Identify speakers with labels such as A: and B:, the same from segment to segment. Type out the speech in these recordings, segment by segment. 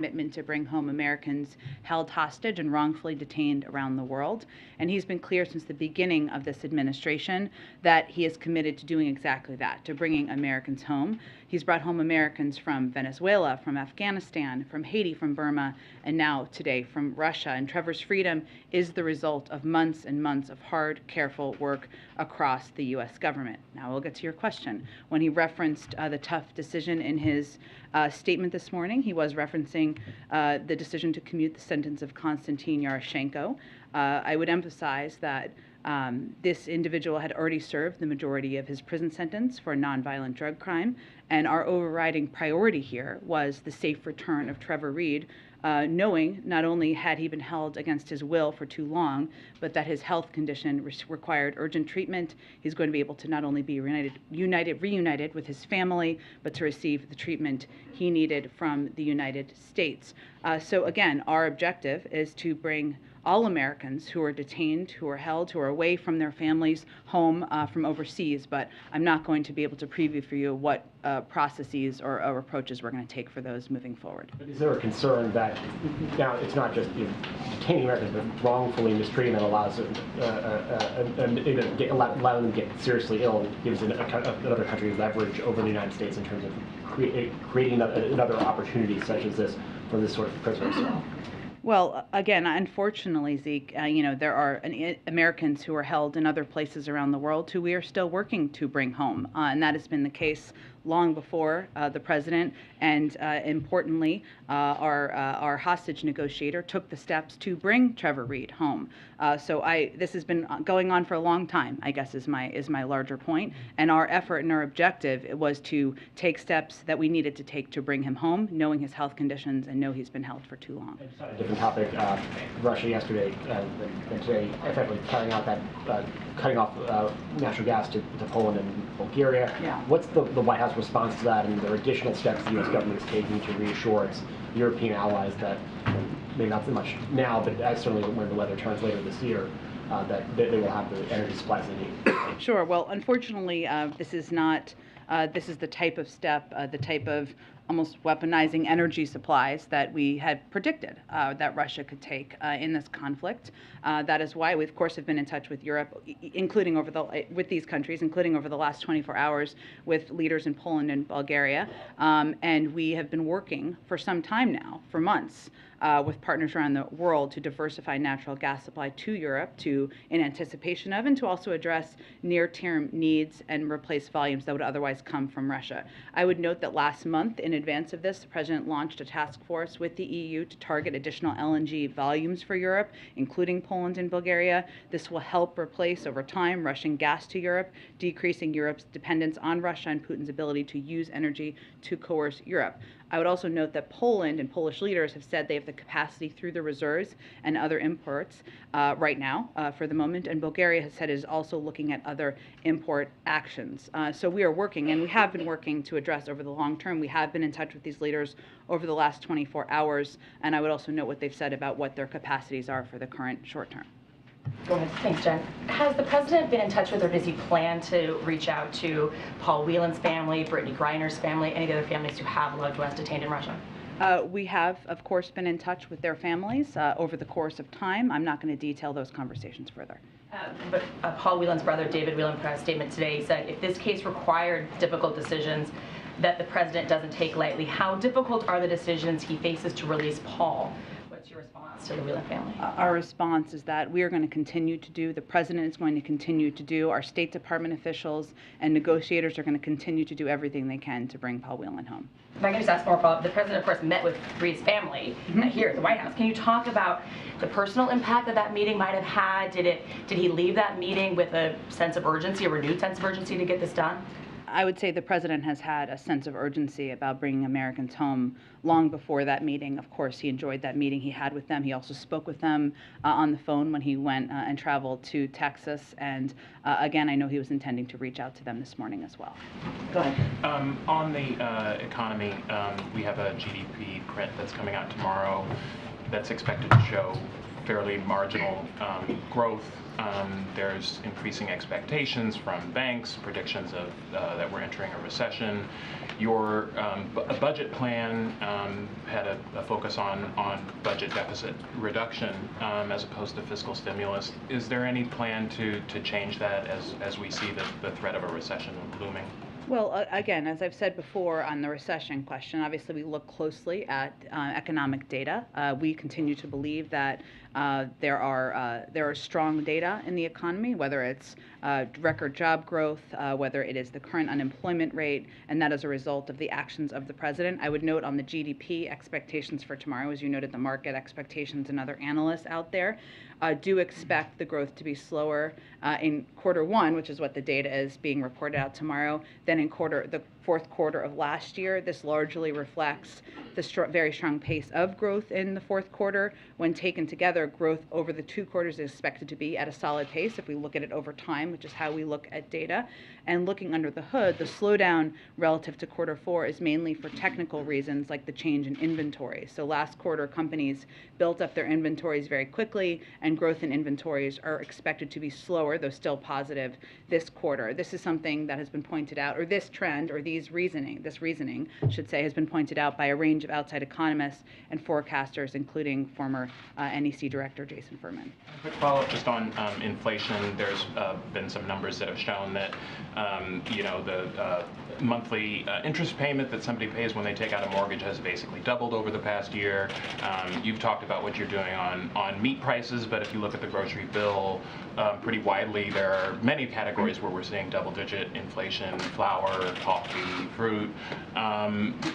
A: commitment to bring home Americans held hostage and wrongfully detained around the world. And he's been clear since the beginning of this administration that he is committed to doing exactly that, to bringing Americans home. He's brought home Americans from Venezuela, from Afghanistan, from Haiti, from Burma, and now today from Russia. And Trevor's freedom is the result of months and months of hard, careful work across the U.S. government. Now we'll get to your question. When he referenced the tough decision in his statement this morning, he was referencing the decision to commute the sentence of Konstantin Yaroshenko. I would emphasize that this individual had already served the majority of his prison sentence for a nonviolent drug crime, and our overriding priority here was the safe return of Trevor Reed, knowing not only had he been held against his will for too long, but that his health condition required urgent treatment. He's going to be able to not only be reunited with his family, but to receive the treatment he needed from the United States. So again, our objective is to bring all Americans who are detained, who are held, who are away from their families home from overseas, but I'm not going to be able to preview for you what processes or approaches we're going to take for those moving forward.
B: But is there a concern that now it's not just detaining Americans, but wrongfully mistreating them allows allowing them to get seriously ill, gives another country leverage over the United States in terms of creating another opportunity such as this for this sort of prisoners?
A: Well, again, unfortunately, Zeke, there are Americans who are held in other places around the world who we are still working to bring home, and that has been the case long before the president, and importantly, our hostage negotiator took the steps to bring Trevor Reed home. So this has been going on for a long time, I guess is my larger point, and our effort and our objective was to take steps that we needed to take to bring him home, knowing his health conditions and know he's been held for too long.
B: A different topic, Russia yesterday and today effectively carrying out that cutting off natural gas to Poland and Bulgaria.
A: Yeah.
B: What's the White House response to that, and there are additional steps the U.S. government is taking to reassure its European allies that, maybe not so much now, but certainly when the weather turns later this year, that they will have the energy supplies they need?
A: Sure. Well, unfortunately, this is not. This is the type of step, the type of almost weaponizing energy supplies that we had predicted that Russia could take in this conflict. That is why we, of course, have been in touch with Europe, including with these countries, including over the last 24 hours with leaders in Poland and Bulgaria. And we have been working for some time now, for months, with partners around the world to diversify natural gas supply to Europe in anticipation of and to also address near-term needs and replace volumes that would otherwise come from Russia. I would note that last month, in advance of this, the President launched a task force with the EU to target additional LNG volumes for Europe, including Poland and Bulgaria. This will help replace over time Russian gas to Europe, decreasing Europe's dependence on Russia and Putin's ability to use energy to coerce Europe. I would also note that Poland and Polish leaders have said they have the capacity through the reserves and other imports right now for the moment, and Bulgaria has said it is also looking at other import actions. So we are working, and we have been working to address over the long term. We have been in touch with these leaders over the last 24 hours, and I would also note what they've said about what their capacities are for the current short term.
C: Go ahead. Thanks, Jen. Has the president been in touch with, or does he plan to reach out to Paul Whelan's family, Brittany Griner's family, any of the other families who have loved ones detained in Russia?
A: We have, of course, been in touch with their families over the course of time. I'm not going to detail those conversations further.
C: But Paul Whelan's brother, David Whelan, put out a statement today. He said if this case required difficult decisions that the president doesn't take lightly, how difficult are the decisions he faces to release Paul? What's your response to the Whelan family?
A: Our response is that we are going to continue to do, the president is going to continue to do, our State Department officials and negotiators are going to continue to do everything they can to bring Paul Whelan home.
C: If I can just ask more follow-up, the president, of course, met with Reed's family here at the White House. Can you talk about the personal impact that meeting might have had? Did he leave that meeting with a sense of urgency, a renewed sense of urgency to get this done?
A: I would say the president has had a sense of urgency about bringing Americans home long before that meeting. Of course, he enjoyed that meeting he had with them. He also spoke with them on the phone when he went and traveled to Texas. And again, I know he was intending to reach out to them this morning as well. Go ahead.
D: On the economy, we have a GDP print that's coming out tomorrow that's expected to show fairly marginal growth. There's increasing expectations from banks, predictions of that we're entering a recession. Your budget plan had a focus on budget deficit reduction as opposed to fiscal stimulus. Is there any plan to change that as we see the threat of a recession looming?
A: Well, again, as I've said before on the recession question, obviously we look closely at economic data. We continue to believe that there are strong data in the economy, whether it's record job growth, whether it is the current unemployment rate, and that as a result of the actions of the president. I would note on the GDP expectations for tomorrow, as you noted, the market expectations and other analysts out there do expect the growth to be slower in Q1, which is what the data is being reported out tomorrow, than in the fourth quarter of last year. This largely reflects the very strong pace of growth in the fourth quarter. When taken together, growth over the 2 quarters is expected to be at a solid pace if we look at it over time, which is how we look at data. And looking under the hood, the slowdown relative to Q4 is mainly for technical reasons like the change in inventory. So last quarter, companies built up their inventories very quickly, and growth in inventories are expected to be slower, though still positive, this quarter. This is something that has been pointed out, or this trend, or this reasoning, I should say, has been pointed out by a range of outside economists and forecasters, including former NEC Director Jason Furman.
D: A quick follow-up just on inflation. There's been some numbers that have shown that the monthly interest payment that somebody pays when they take out a mortgage has basically doubled over the past year. You've talked about what you're doing on meat prices, but if you look at the grocery bill pretty widely, there are many categories where we're seeing double-digit inflation: flour, coffee, fruit.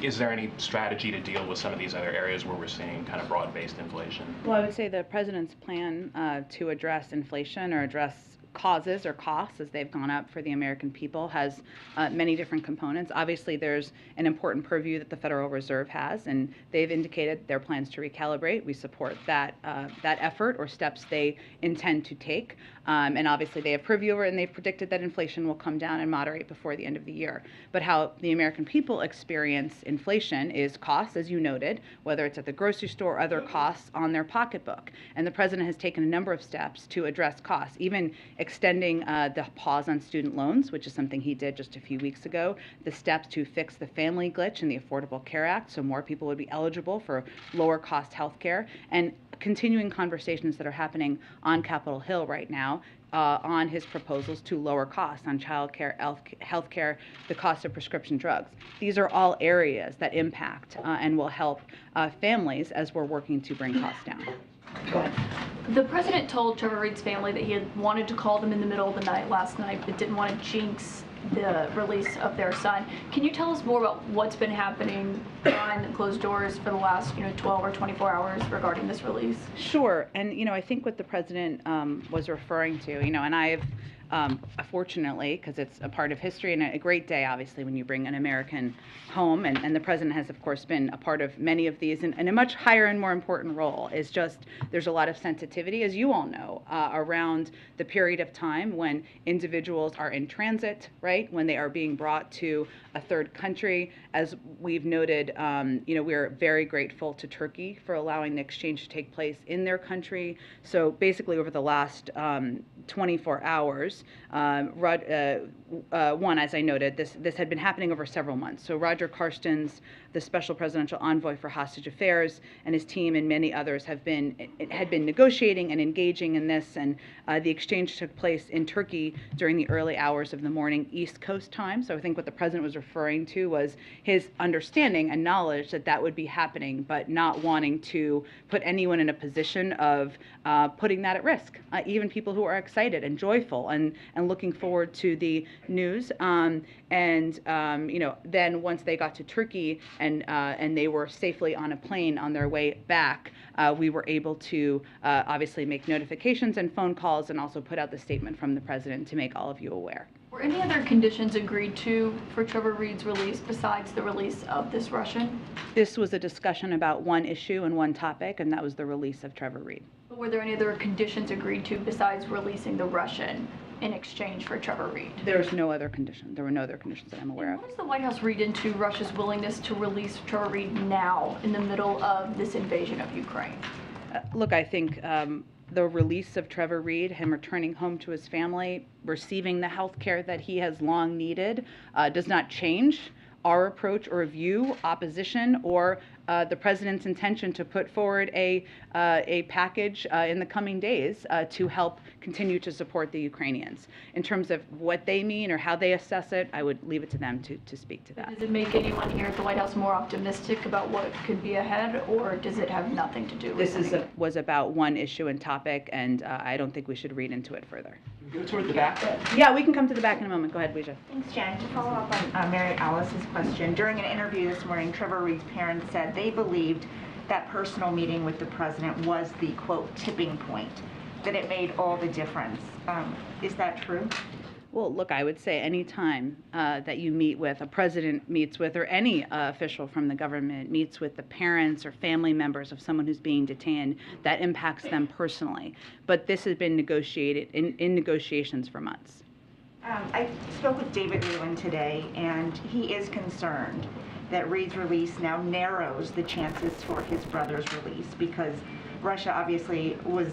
D: Is there any strategy to deal with some of these other areas where we're seeing kind of broad-based inflation?
A: Well, I would say the president's plan to address inflation or address causes or costs as they've gone up for the American people has many different components. Obviously, there's an important purview that the Federal Reserve has, and they've indicated their plans to recalibrate. We support that effort or steps they intend to take. And obviously, they have purview over it, and they've predicted that inflation will come down and moderate before the end of the year. But how the American people experience inflation is costs, as you noted, whether it's at the grocery store or other costs on their pocketbook. And the president has taken a number of steps to address costs, even extending the pause on student loans, which is something he did just a few weeks ago, the steps to fix the family glitch in the Affordable Care Act so more people would be eligible for lower cost health care, and continuing conversations that are happening on Capitol Hill right now on his proposals to lower costs on child care, health care, the cost of prescription drugs. These are all areas that impact and will help families as we're working to bring costs down. Go ahead.
E: The president told Trevor Reed's family that he had wanted to call them in the middle of the night last night, but didn't want to jinx the release of their son. Can you tell us more about what's been happening behind closed doors for the last 12 or 24 hours regarding this release?
A: Sure. And, I think what the president was referring to, and I've fortunately, because it's a part of history and a great day, obviously, when you bring an American home, and the president has, of course, been a part of many of these in a much higher and more important role, is just there's a lot of sensitivity, as you all know, around the period of time when individuals are in transit, right, when they are being brought to a third country. As we've noted, we're very grateful to Turkey for allowing the exchange to take place in their country. So basically, over the last 24 hours, one, as I noted, this had been happening over several months. So Roger Carstens, the special presidential envoy for hostage affairs, and his team and many others had been negotiating and engaging in this, and the exchange took place in Turkey during the early hours of the morning East Coast time. So I think what the president was referring to was his understanding and knowledge that that would be happening, but not wanting to put anyone in a position of putting that at risk, even people who are excited and joyful and looking forward to the news. Then once they got to Turkey and they were safely on a plane on their way back, we were able to obviously make notifications and phone calls and also put out the statement from the president to make all of you aware.
E: Were any other conditions agreed to for Trevor Reed's release besides the release of this Russian?
A: This was a discussion about one issue and one topic, and that was the release of Trevor Reed.
E: But were there any other conditions agreed to besides releasing the Russian in exchange for Trevor Reed?
A: There's no other condition. There were no other conditions that I'm aware of.
E: What does the White House read into Russia's willingness to release Trevor Reed now in the middle of this invasion of Ukraine?
A: Look, I think the release of Trevor Reed, him returning home to his family, receiving the health care that he has long needed, does not change our approach or view, opposition, or the president's intention to put forward a package in the coming days to help continue to support the Ukrainians. In terms of what they mean or how they assess it, I would leave it to them to speak to that.
E: Does it make anyone here at the White House more optimistic about what could be ahead, or does it have nothing to do with
A: This was about one issue and topic, and I don't think we should read into it further.
F: Go toward the back.
A: Yeah, we can come to the back in a moment. Go ahead, Weija.
G: Thanks, Jen. To follow up on Mary Alice's question, during an interview this morning, Trevor Reed's parents said they believed that personal meeting with the president was the, quote, tipping point, that it made all the difference. Is that true?
A: Well, look, I would say any time that you meet with, a president meets with, or any official from the government meets with the parents or family members of someone who's being detained, that impacts them personally. But this has been negotiated in negotiations for months.
G: I spoke with David Leland today, and he is concerned that Reed's release now narrows the chances for his brother's release, because Russia obviously was,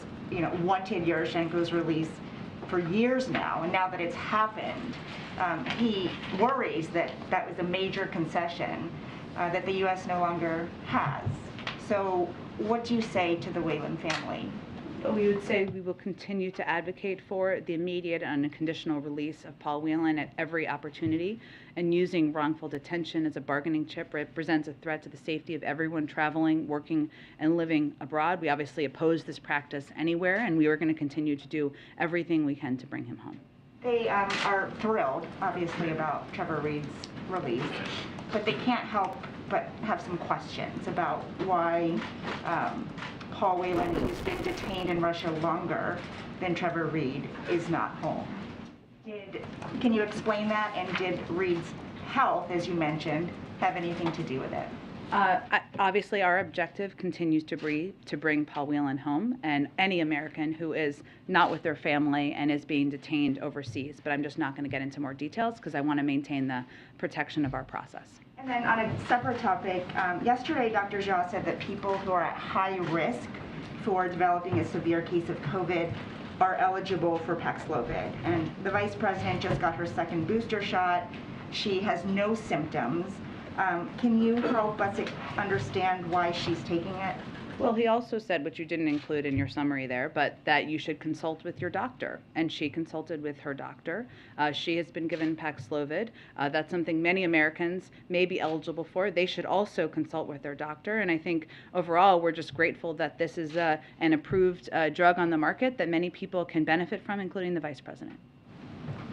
G: wanted Yaroshenko's release for years now, and now that it's happened, he worries that that was a major concession that the U.S. no longer has. So what do you say to the Whelan family?
A: We would say we will continue to advocate for the immediate and unconditional release of Paul Whelan at every opportunity, and using wrongful detention as a bargaining chip represents a threat to the safety of everyone traveling, working, and living abroad. We obviously oppose this practice anywhere, and we are going to continue to do everything we can to bring him home.
G: They are thrilled, obviously, about Trevor Reed's release, but they can't help but have some questions about why Paul Whelan, who's been detained in Russia longer than Trevor Reed, is not home. Can you explain that? And did Reed's health, as you mentioned, have anything to do with it?
A: Obviously, our objective continues to be to bring Paul Whelan home, and any American who is not with their family and is being detained overseas. But I'm just not going to get into more details because I want to maintain the protection of our process.
G: And then on a separate topic, yesterday Dr. Jha said that people who are at high risk for developing a severe case of COVID are eligible for Paxlovid. And the Vice President just got her second booster shot. She has no symptoms. Can you help us understand why she's taking it?
A: Well, he also said, which you didn't include in your summary there, but that you should consult with your doctor. And she consulted with her doctor. She has been given Paxlovid. That's something many Americans may be eligible for. They should also consult with their doctor. And I think overall, we're just grateful that this is an approved drug on the market that many people can benefit from, including the Vice President.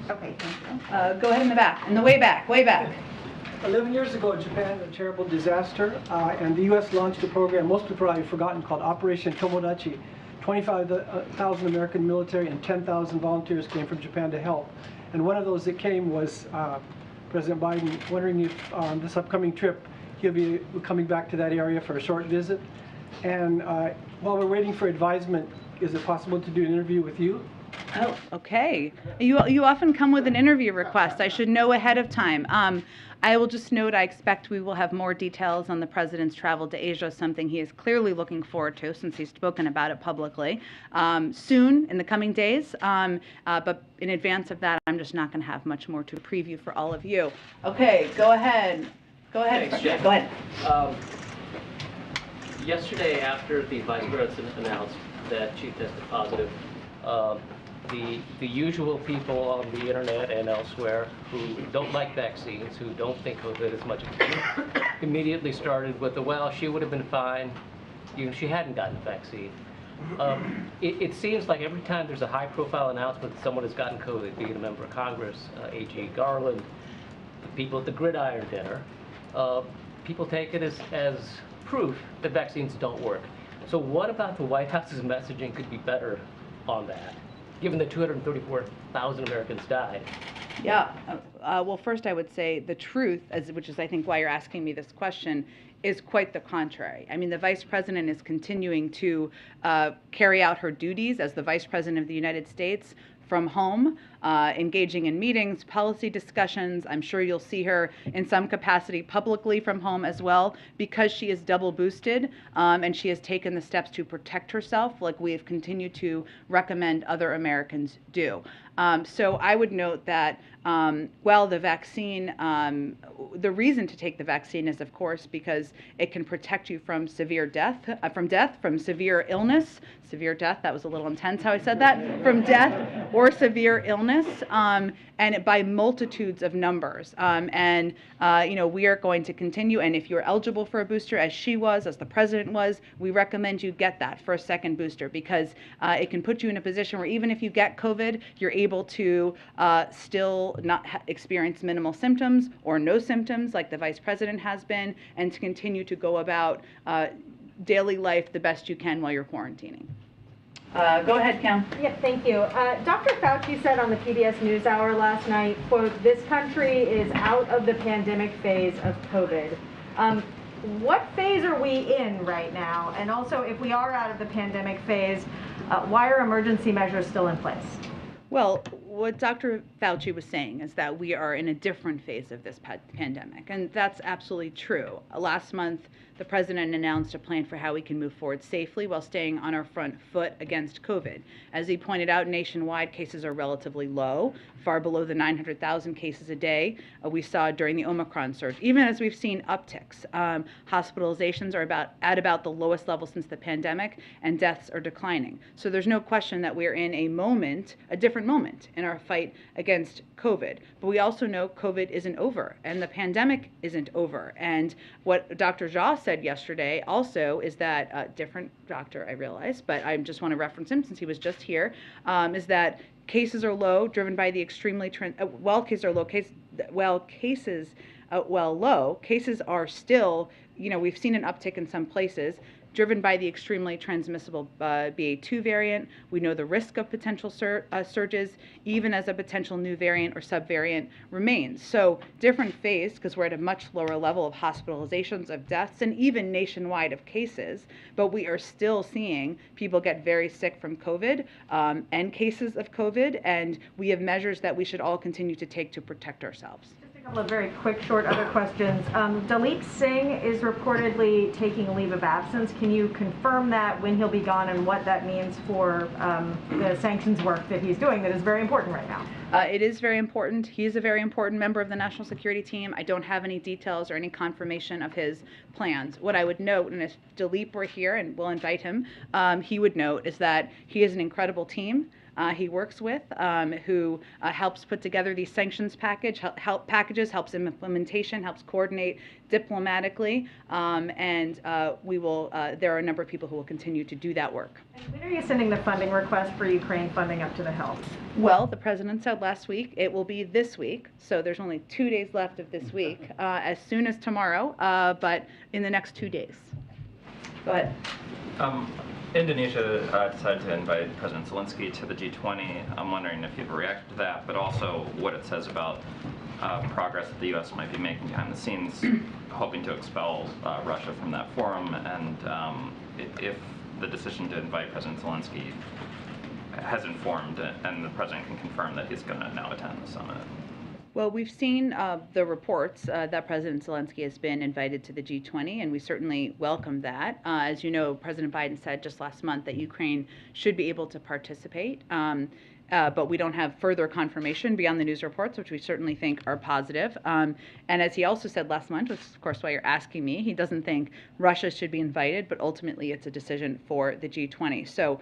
G: Okay, thank you.
A: Go ahead in the back, in the way back, way back.
F: 11 years ago, Japan had a terrible disaster, and the U.S. launched a program most people probably have forgotten called Operation Tomodachi. 25,000 American military and 10,000 volunteers came from Japan to help. And one of those that came was President Biden, wondering if on this upcoming trip he'll be coming back to that area for a short visit. And while we're waiting for advisement, is it possible to do an interview with you?
A: Oh, okay. You often come with an interview request. I should know ahead of time. I will just note I expect we will have more details on the president's travel to Asia, something he is clearly looking forward to since he's spoken about it publicly, soon in the coming days. But in advance of that, I'm just not going to have much more to preview for all of you. Okay, go ahead. Go ahead.
H: Thanks, Jen.
A: Go ahead.
H: Yesterday, after the vice president announced that she tested positive, the usual people on the internet and elsewhere who don't like vaccines, who don't think of it as much of a deal, immediately started with the, well, she would have been fine, she hadn't gotten the vaccine. It seems like every time there's a high-profile announcement that someone has gotten COVID, be it a member of Congress, A.G. Garland, the people at the Gridiron dinner, people take it as proof that vaccines don't work. So what about the White House's messaging could be better on that, given that 234,000 Americans died?
A: Yeah. Well, first I would say the truth, which is I think why you're asking me this question, is quite the contrary. I mean, the Vice President is continuing to carry out her duties as the Vice President of the United States from home, engaging in meetings, policy discussions. I'm sure you'll see her in some capacity publicly from home as well, because she is double boosted and she has taken the steps to protect herself, like we have continued to recommend other Americans do. So I would note that while the vaccine, the reason to take the vaccine is, of course, because it can protect you from severe death, from severe illness, severe death, that was a little intense how I said that, from death or severe illness, and by multitudes of numbers. We are going to continue, and if you're eligible for a booster, as she was, as the president was, we recommend you get that for a second booster, because it can put you in a position where even if you get COVID, you're able to still not experience minimal symptoms or no symptoms like the vice president has been, and to continue to go about daily life the best you can while you're quarantining. Go ahead, Kim.
I: Yep, thank you. Dr. Fauci said on the PBS NewsHour last night, quote, "This country is out of the pandemic phase of COVID." What phase are we in right now? And also, if we are out of the pandemic phase, why are emergency measures still in place?
A: Well, what Dr. Fauci was saying is that we are in a different phase of this pandemic, and that's absolutely true. Last month, the president announced a plan for how we can move forward safely while staying on our front foot against COVID. As he pointed out, nationwide cases are relatively low, far below the 900,000 cases a day we saw during the Omicron surge. Even as we've seen upticks, hospitalizations are at about the lowest level since the pandemic, and deaths are declining. So there's no question that we're in a different moment in our fight against COVID. But we also know COVID isn't over, and the pandemic isn't over. And what Dr. Jha said yesterday also is that, different doctor, I realize, but I just want to reference him since he was just here, is that cases are low, driven by the extremely, cases are low, cases are still, we've seen an uptick in some places, driven by the extremely transmissible BA2 variant. We know the risk of potential surges, even as a potential new variant or subvariant remains. So different phase, because we're at a much lower level of hospitalizations, of deaths, and even nationwide of cases, but we are still seeing people get very sick from COVID and cases of COVID, and we have measures that we should all continue to take to protect ourselves.
I: A couple of very quick, short other questions. Dalit Singh is reportedly taking a leave of absence. Can you confirm that, when he'll be gone, and what that means for the sanctions work that he's doing that is very important right now?
A: It is very important. He is a very important member of the national security team. I don't have any details or any confirmation of his plans. What I would note, and if Dalit were here, and we'll invite him, he would note, is that he is an incredible team he works with, who helps put together these sanctions packages, helps in implementation, helps coordinate diplomatically, and there are a number of people who will continue to do that work.
I: And when are you sending the funding request for Ukraine funding up to the Hill?
A: Well, the president said last week it will be this week, so there's only 2 days left of this week, as soon as tomorrow, but in the next 2 days. Go ahead.
J: Indonesia decided to invite President Zelensky to the G20. I'm wondering if you've reacted to that, but also what it says about progress that the U.S. might be making behind the scenes, hoping to expel Russia from that forum, and if the decision to invite President Zelensky has informed, and the president can confirm that he's going to now attend the summit.
A: Well, we've seen the reports that President Zelensky has been invited to the G20, and we certainly welcome that. As you know, President Biden said just last month that Ukraine should be able to participate. But we don't have further confirmation beyond the news reports, which we certainly think are positive. And as he also said last month, which is of course why you're asking me, he doesn't think Russia should be invited, but ultimately it's a decision for the G20. So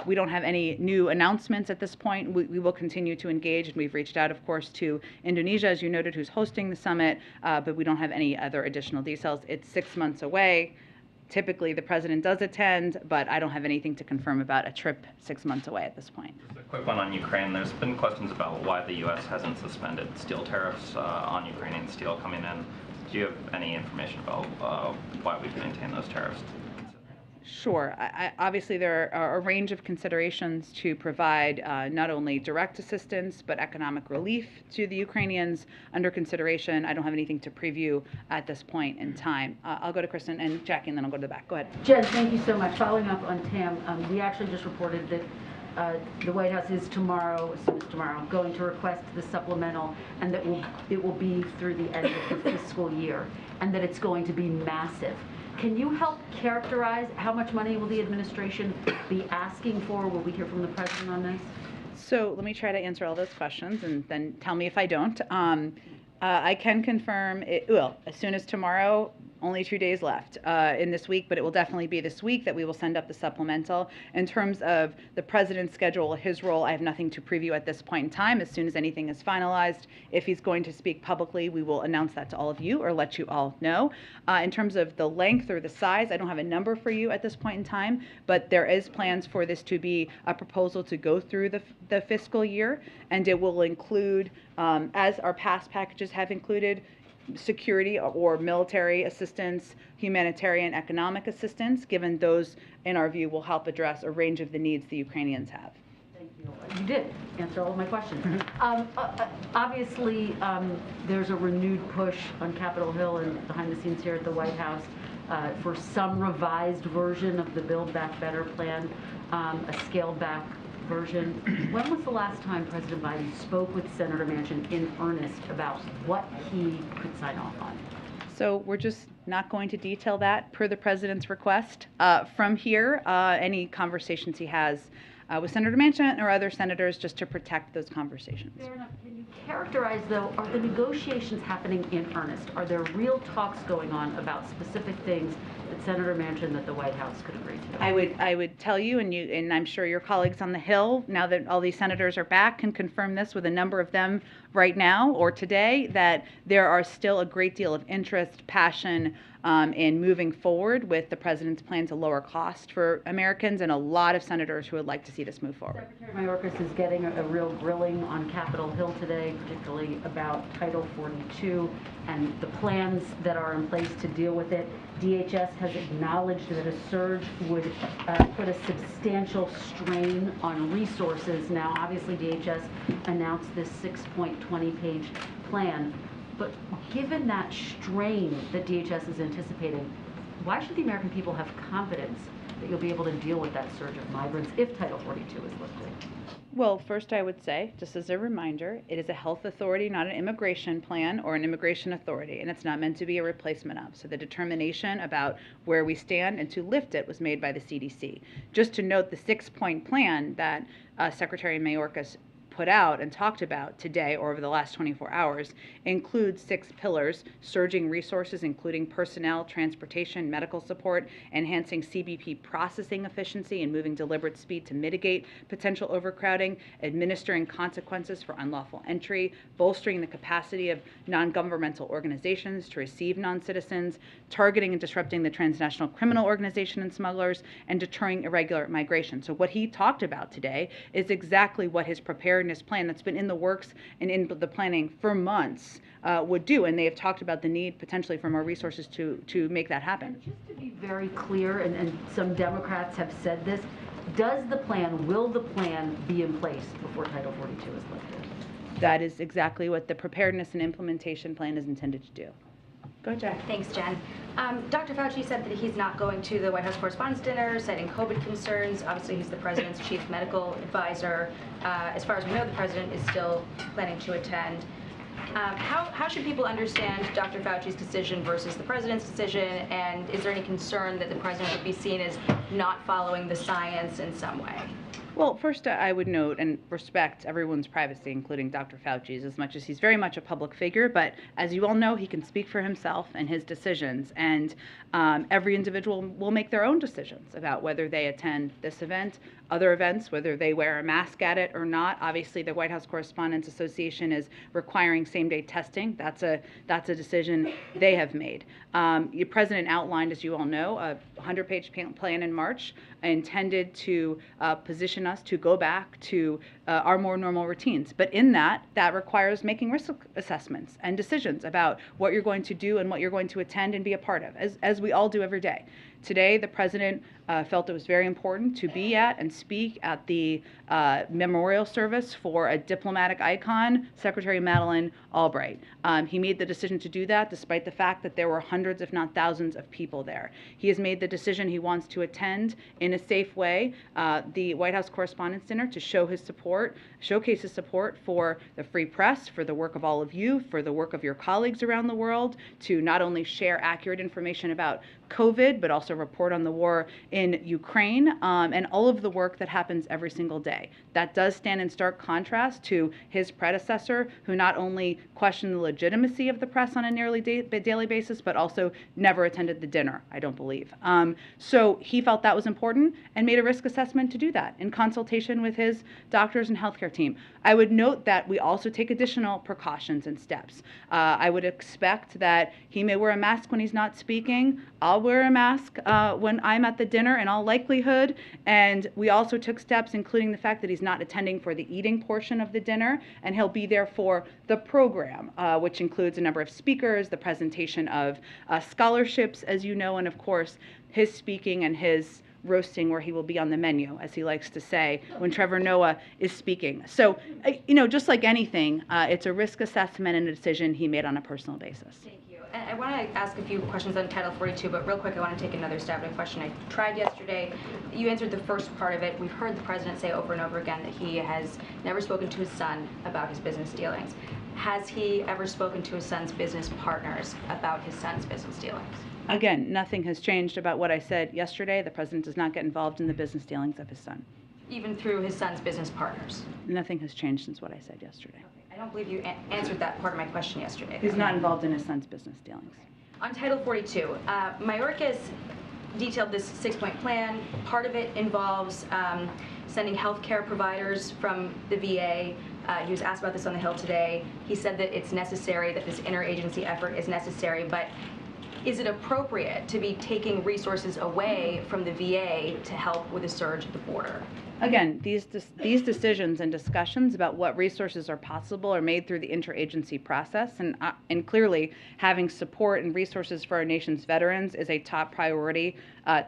A: we don't have any new announcements at this point. We will continue to engage, and we've reached out, of course, to Indonesia, as you noted, who's hosting the summit, but we don't have any other additional details. It's 6 months away. Typically, the president does attend, but I don't have anything to confirm about a trip 6 months away at this point.
J: Just a quick one on Ukraine. There's been questions about why the U.S. hasn't suspended steel tariffs on Ukrainian steel coming in. Do you have any information about why we've maintained those tariffs?
A: Sure. Obviously, there are a range of considerations to provide not only direct assistance, but economic relief to the Ukrainians under consideration. I don't have anything to preview at this point in time. I'll go to Kristen and Jackie, and then I'll go to the back. Go ahead.
K: Jen, thank you so much. Following up on Tam, we actually just reported that the White House is tomorrow, as soon as tomorrow, going to request the supplemental, and that it will be through the end of the fiscal year, and that it's going to be massive. Can you help characterize how much money will the administration be asking for? Will we hear from the president on this?
A: So let me try to answer all those questions and then tell me if I don't. I can confirm it, well, as soon as tomorrow, only 2 days left in this week, but it will definitely be this week that we will send up the supplemental. In terms of the president's schedule, his role, I have nothing to preview at this point in time. As soon as anything is finalized, if he's going to speak publicly, we will announce that to all of you or let you all know. In terms of the length or the size, I don't have a number for you at this point in time, but there is plans for this to be a proposal to go through the fiscal year, and it will include, as our past packages have included, security or military assistance, humanitarian economic assistance, given those, in our view, will help address a range of the needs the Ukrainians have.
K: Thank you. You did answer all of my questions. Obviously, there's a renewed push on Capitol Hill and behind the scenes here at the White House for some revised version of the Build Back Better plan, a scaled back version. When was the last time President Biden spoke with Senator Manchin in earnest about what he could sign off on?
A: So we're just not going to detail that per the president's request. From here, any conversations he has with Senator Manchin or other senators, just to protect those conversations.
K: Fair enough. Can you characterize, though, are the negotiations happening in earnest? Are there real talks going on about specific things that Senator Manchin that the White House could agree to?
A: I would tell you, and I'm sure your colleagues on the Hill, now that all these senators are back, can confirm this with a number of them right now or today, that there are still a great deal of interest, passion, in moving forward with the president's plan to lower cost for Americans, and a lot of senators who would like to see this move forward.
K: Secretary Mayorkas is getting a real grilling on Capitol Hill today, particularly about Title 42 and the plans that are in place to deal with it. DHS has acknowledged that a surge would put a substantial strain on resources. Now, obviously, DHS announced this 6.20-page plan. But given that strain that DHS is anticipating, why should the American people have confidence that you'll be able to deal with that surge of migrants if Title 42 is lifted?
A: Well, first I would say, just as a reminder, it is a health authority, not an immigration plan or an immigration authority, and it's not meant to be a replacement of. So the determination about where we stand and to lift it was made by the CDC. Just to note, the 6-point plan that Secretary Mayorkas put out and talked about today or over the last 24 hours includes 6 pillars: surging resources, including personnel, transportation, medical support, enhancing CBP processing efficiency and moving deliberate speed to mitigate potential overcrowding, administering consequences for unlawful entry, bolstering the capacity of non-governmental organizations to receive non-citizens, targeting and disrupting the transnational criminal organization and smugglers, and deterring irregular migration. So what he talked about today is exactly what his preparedness plan that's been in the works and in the planning for months would do, and they have talked about the need potentially for more resources to make that happen.
K: And just to be very clear, and some Democrats have said this, will the plan be in place before Title 42 is lifted?
A: That is exactly what the preparedness and implementation plan is intended to do. Go ahead, Jack.
L: Thanks, Jen. Dr. Fauci said that he's not going to the White House Correspondents' Dinner, citing COVID concerns. Obviously, he's the president's chief medical advisor. As far as we know, the president is still planning to attend. How should people understand Dr. Fauci's decision versus the president's decision? And is there any concern that the president would be seen as not following the science in some way?
A: Well, first, I would note and respect everyone's privacy, including Dr. Fauci's, as much as he's very much a public figure. But as you all know, he can speak for himself and his decisions. And every individual will make their own decisions about whether they attend this event, other events, whether they wear a mask at it or not. Obviously, the White House Correspondents Association is requiring same-day testing. That's a decision they have made. The president outlined, as you all know, a 100-page plan in March intended to position us to go back to our more normal routines. But in that requires making risk assessments and decisions about what you're going to do and what you're going to attend and be a part of, as we all do every day. Today, the president felt it was very important to be at and speak at the memorial service for a diplomatic icon, Secretary Madeleine Albright. He made the decision to do that despite the fact that there were hundreds, if not thousands, of people there. He has made the decision he wants to attend in a safe way the White House Correspondents' Dinner to show his support, showcase his support for the free press, for the work of all of you, for the work of your colleagues around the world, to not only share accurate information about COVID, but also report on the war in Ukraine, and all of the work that happens every single day. That does stand in stark contrast to his predecessor, who not only questioned the legitimacy of the press on a nearly daily basis, but also never attended the dinner, I don't believe. So he felt that was important and made a risk assessment to do that in consultation with his doctors and healthcare team. I would note that we also take additional precautions and steps. I would expect that he may wear a mask when he's not speaking. I'll wear a mask when I'm at the dinner in all likelihood. And we also took steps, including the fact that he's not attending for the eating portion of the dinner, and he'll be there for the program, which includes a number of speakers, the presentation of scholarships, as you know, and of course, his speaking and his roasting, where he will be on the menu, as he likes to say, when Trevor Noah is speaking. So, just like anything, it's a risk assessment and a decision he made on a personal basis.
L: Thank you. And I want to ask a few questions on Title 42, but real quick, I want to take another stab at a question I tried yesterday. You answered the first part of it. We've heard the president say over and over again that he has never spoken to his son about his business dealings. Has he ever spoken to his son's business partners about his son's business dealings?
A: Again, nothing has changed about what I said yesterday. The president does not get involved in the business dealings of his son.
L: Even through his son's business partners?
A: Nothing has changed since what I said yesterday.
L: Okay. I don't believe you answered that part of my question yesterday.
A: He's not involved in his son's business dealings.
L: On Title 42, Mayorkas detailed this 6-point plan. Part of it involves sending health care providers from the VA. He was asked about this on the Hill today. He said that it's necessary, that this interagency effort is necessary, but is it appropriate to be taking resources away from the VA to help with a surge at the border?
A: Again, these decisions and discussions about what resources are possible are made through the interagency process, and clearly having support and resources for our nation's veterans is a top priority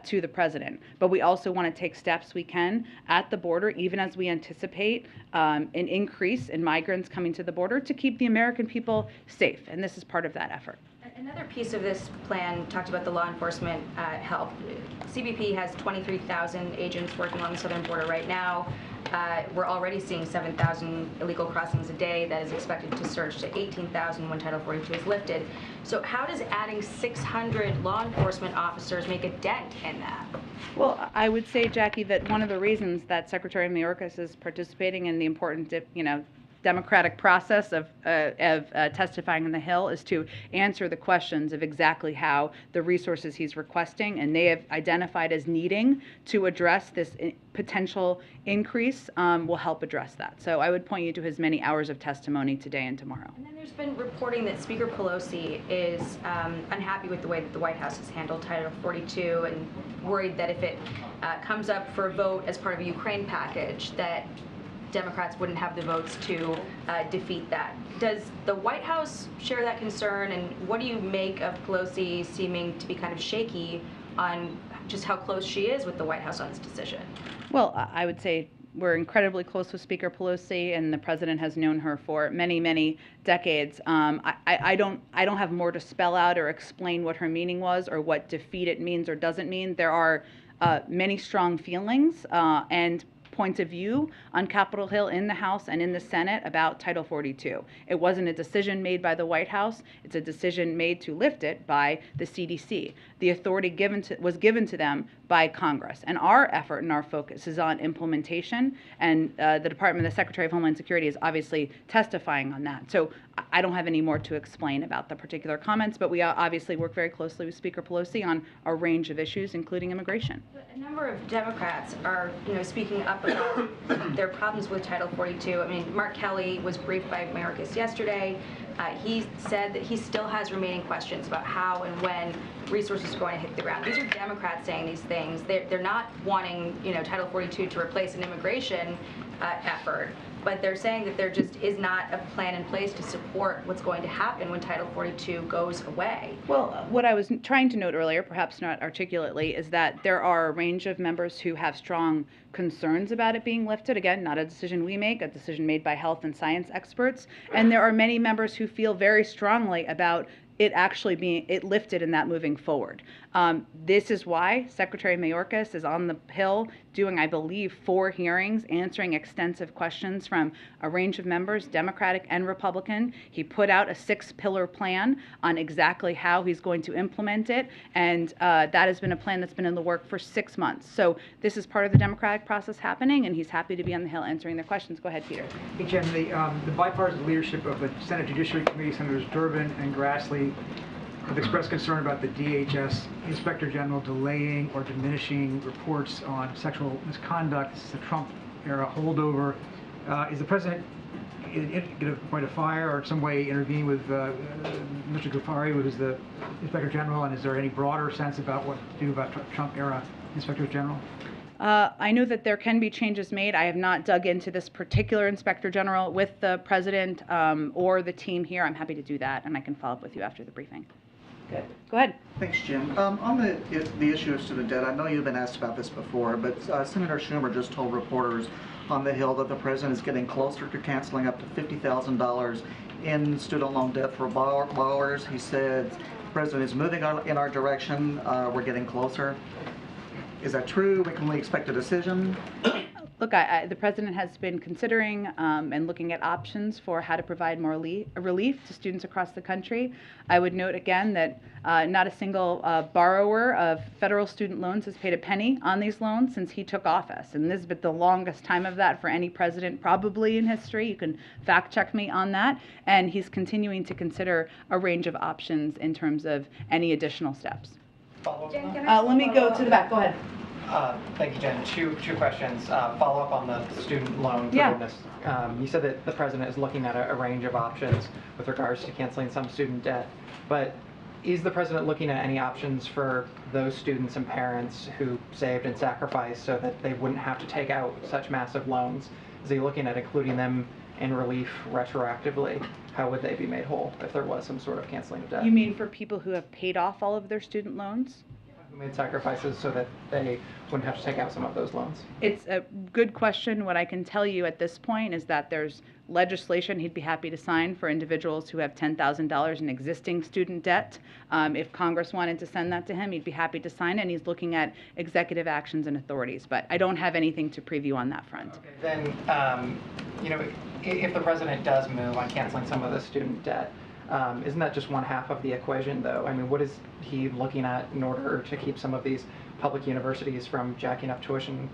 A: to the president. But we also want to take steps we can at the border, even as we anticipate an increase in migrants coming to the border, to keep the American people safe, and this is part of that effort.
L: Another piece of this plan talked about the law enforcement help. CBP has 23,000 agents working on the southern border right now. We're already seeing 7,000 illegal crossings a day. That is expected to surge to 18,000 when Title 42 is lifted. So how does adding 600 law enforcement officers make a dent in that?
A: Well, I would say, Jackie, that one of the reasons that Secretary Mayorkas is participating in the important, democratic process of testifying on the Hill is to answer the questions of exactly how the resources he's requesting and they have identified as needing to address this potential increase will help address that. So I would point you to his many hours of testimony today and tomorrow.
L: And then there's been reporting that Speaker Pelosi is unhappy with the way that the White House has handled Title 42 and worried that if it comes up for a vote as part of a Ukraine package, that Democrats wouldn't have the votes to defeat that. Does the White House share that concern, and what do you make of Pelosi seeming to be kind of shaky on just how close she is with the White House on this decision?
A: Well, I would say we're incredibly close with Speaker Pelosi, and the president has known her for many, many decades. I don't have more to spell out or explain what her meaning was or what defeat it means or doesn't mean. There are many strong feelings and points of view on Capitol Hill in the House and in the Senate about Title 42. It wasn't a decision made by the White House. It's a decision made to lift it by the CDC. The authority was given to them by Congress. And our effort and our focus is on implementation, and the Secretary of Homeland Security is obviously testifying on that. So I don't have any more to explain about the particular comments, but we obviously work very closely with Speaker Pelosi on a range of issues, including immigration.
L: A number of Democrats are, speaking up about their problems with Title 42. I mean, Mark Kelly was briefed by Mayorkas yesterday. He said that he still has remaining questions about how and when resources are going to hit the ground. These are Democrats saying these things. They're not wanting, Title 42 to replace an immigration effort, but they're saying that there just is not a plan in place to support what's going to happen when Title 42 goes away.
A: Well, what I was trying to note earlier, perhaps not articulately, is that there are a range of members who have strong concerns about it being lifted. Again, not a decision we make, a decision made by health and science experts. And there are many members who feel very strongly about it actually being lifted and that moving forward. This is why Secretary Mayorkas is on the Hill doing, I believe, 4 hearings, answering extensive questions from a range of members, Democratic and Republican. He put out a 6-pillar plan on exactly how he's going to implement it, and that has been a plan that's been in the work for 6 months. So this is part of the democratic process happening, and he's happy to be on the Hill answering their questions. Go ahead, Peter.
M: Hey, Jen, the bipartisan leadership of the Senate Judiciary Committee, Senators Durbin and Grassley, have expressed concern about the DHS Inspector General delaying or diminishing reports on sexual misconduct. This is a Trump-era holdover. Is the president going to point a fire or in some way intervene with Mr. Ghaffari, who is the Inspector General, and is there any broader sense about what to do about Trump-era Inspectors General?
A: I know that there can be changes made. I have not dug into this particular Inspector General with the president or the team here. I'm happy to do that, and I can follow up with you after the briefing. Good. Go ahead.
N: Thanks, Jim. On the issue of student debt, I know you've been asked about this before, but Senator Schumer just told reporters on the Hill that the president is getting closer to canceling up to $50,000 in student loan debt for borrowers. He said the president is moving in our direction. We're getting closer. Is that true? When can we expect a decision?
A: Look, the president has been considering and looking at options for how to provide more relief to students across the country. I would note again that not a single borrower of federal student loans has paid a penny on these loans since he took office. And this has been the longest time of that for any president probably in history. You can fact check me on that. And he's continuing to consider a range of options in terms of any additional steps. Let me go to the back. Go ahead.
O: Thank you, Jen. Two questions. Follow up on the student loan forgiveness. You said that the president is looking at a range of options with regards to canceling some student debt, but is the president looking at any options for those students and parents who saved and sacrificed so that they wouldn't have to take out such massive loans? Is he looking at including them in relief retroactively? How would they be made whole if there was some sort of canceling of debt?
A: You mean for people who have paid off all of their student loans?
O: Who made sacrifices so that they wouldn't have to take out some of those loans? It's
A: a good question. What I can tell you at this point is that there's legislation he'd be happy to sign for individuals who have $10,000 in existing student debt. If Congress wanted to send that to him, he'd be happy to sign it, and he's looking at executive actions and authorities. But I don't have anything to preview on that front.
O: Okay, then, if the president does move on canceling some of the student debt, isn't that just one half of the equation, though? I mean, what is he looking at in order to keep some of these public universities from jacking up tuition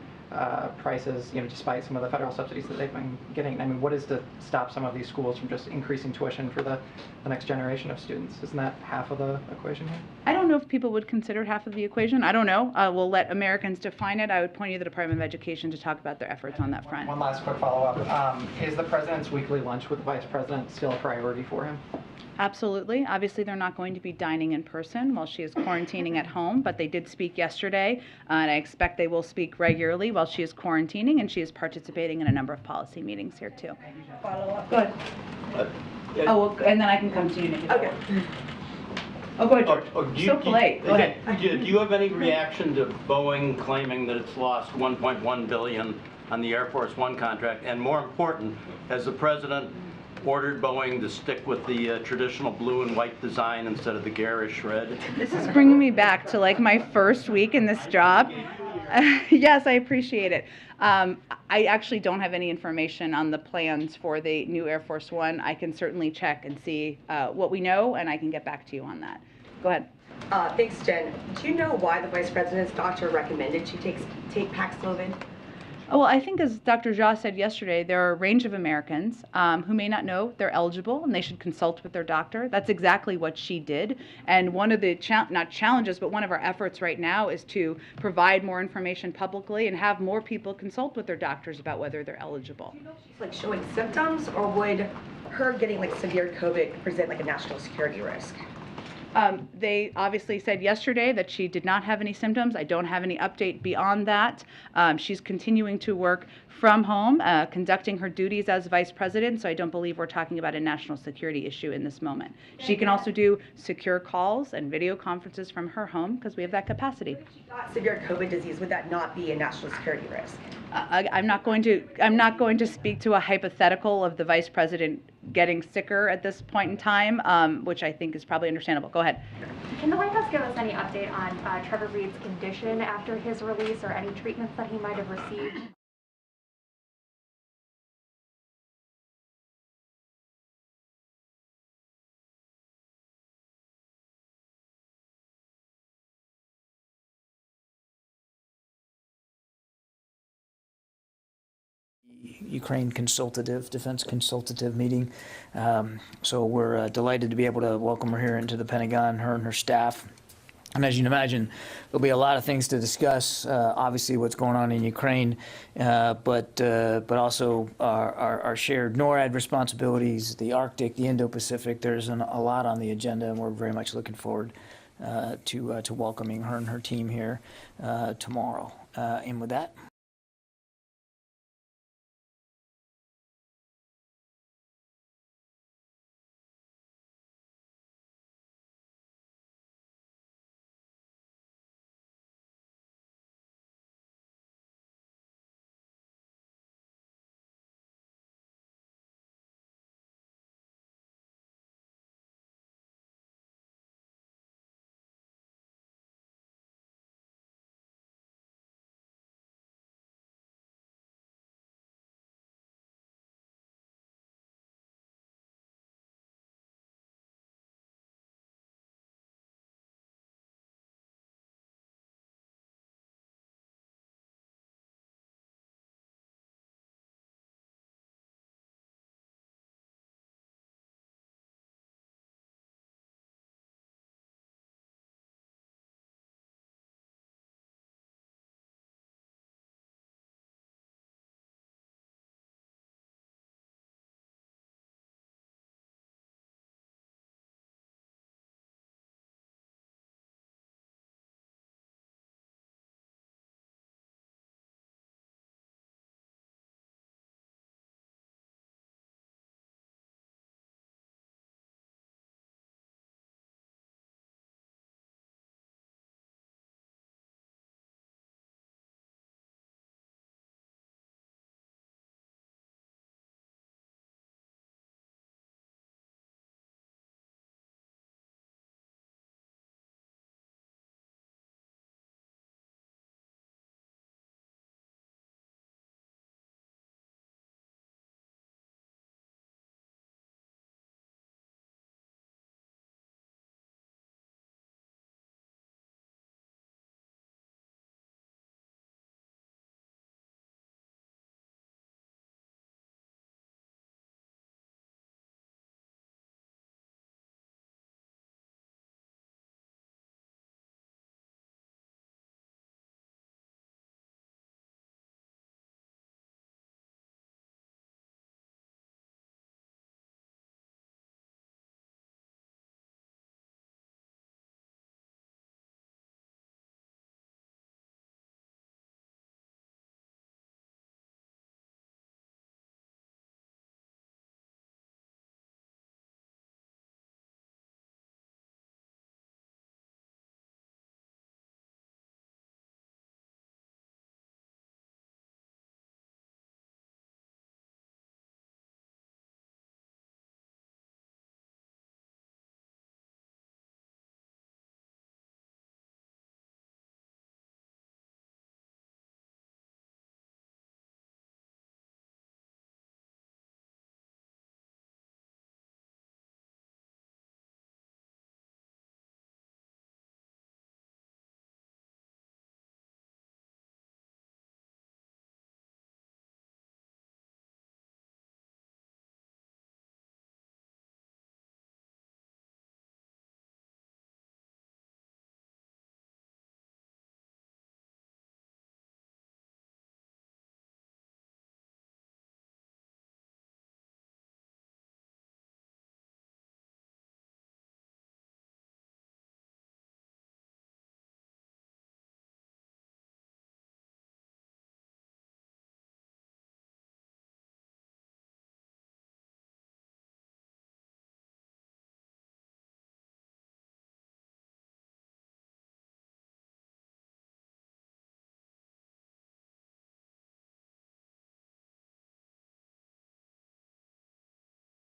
O: prices, despite some of the federal subsidies that they've been getting? I mean, what is to stop some of these schools from just increasing tuition for the next generation of students? Isn't that half of the equation here?
A: I don't know if people would consider it half of the equation. I don't know. We'll let Americans define it. I would point you to the Department of Education to talk about their efforts on that front.
O: One last quick follow-up. Is the president's weekly lunch with the vice president still a priority for him?
A: Absolutely. Obviously, they're not going to be dining in person while she is quarantining at home, but they did speak yesterday, and I expect they will speak regularly while she is quarantining, and she is participating in a number of policy meetings here, too.
G: Follow up.
A: Go ahead. And then I can come to you, Nikki. Okay. Oh, go ahead, George. So polite. Go ahead.
P: Do you have any reaction to Boeing claiming that it's lost $1.1 billion on the Air Force One contract? And more important, has the president ordered Boeing to stick with the traditional blue and white design instead of the garish red?
A: This is bringing me back to like my first week in this job. Yes, I appreciate it. I actually don't have any information on the plans for the new Air Force One. I can certainly check and see what we know, and I can get back to you on that. Go ahead.
Q: Thanks, Jen. Do you know why the Vice President's doctor recommended she take Paxlovid?
A: Well, I think as Dr. Jha said yesterday, there are a range of Americans who may not know they're eligible and they should consult with their doctor. That's exactly what she did. And one of the, not challenges, but one of our efforts right now is to provide more information publicly and have more people consult with their doctors about whether they're eligible.
Q: Do you know if she's like showing symptoms, or would her getting like severe COVID present like a national security risk?
A: They obviously said yesterday that she did not have any symptoms. I don't have any update beyond that. She's continuing to work from home, conducting her duties as vice president, so I don't believe we're talking about a national security issue in this moment. She can also do secure calls and video conferences from her home because we have that capacity.
Q: If she got severe COVID disease, would that not be a national security risk?
A: I'm not going to speak to a hypothetical of the vice president getting sicker at this point in time, which I think is probably understandable. Go ahead.
R: Can the White House give us any update on Trevor Reed's condition after his release or any treatments that he might have received?
S: Ukraine consultative, defense consultative meeting. So we're delighted to be able to welcome her here into the Pentagon, her and her staff. And as you can imagine, there'll be a lot of things to discuss, obviously what's going on in Ukraine, but also our shared NORAD responsibilities, the Arctic, the Indo-Pacific. There's a lot on the agenda, and we're very much looking forward to welcoming her and her team here tomorrow. And with that,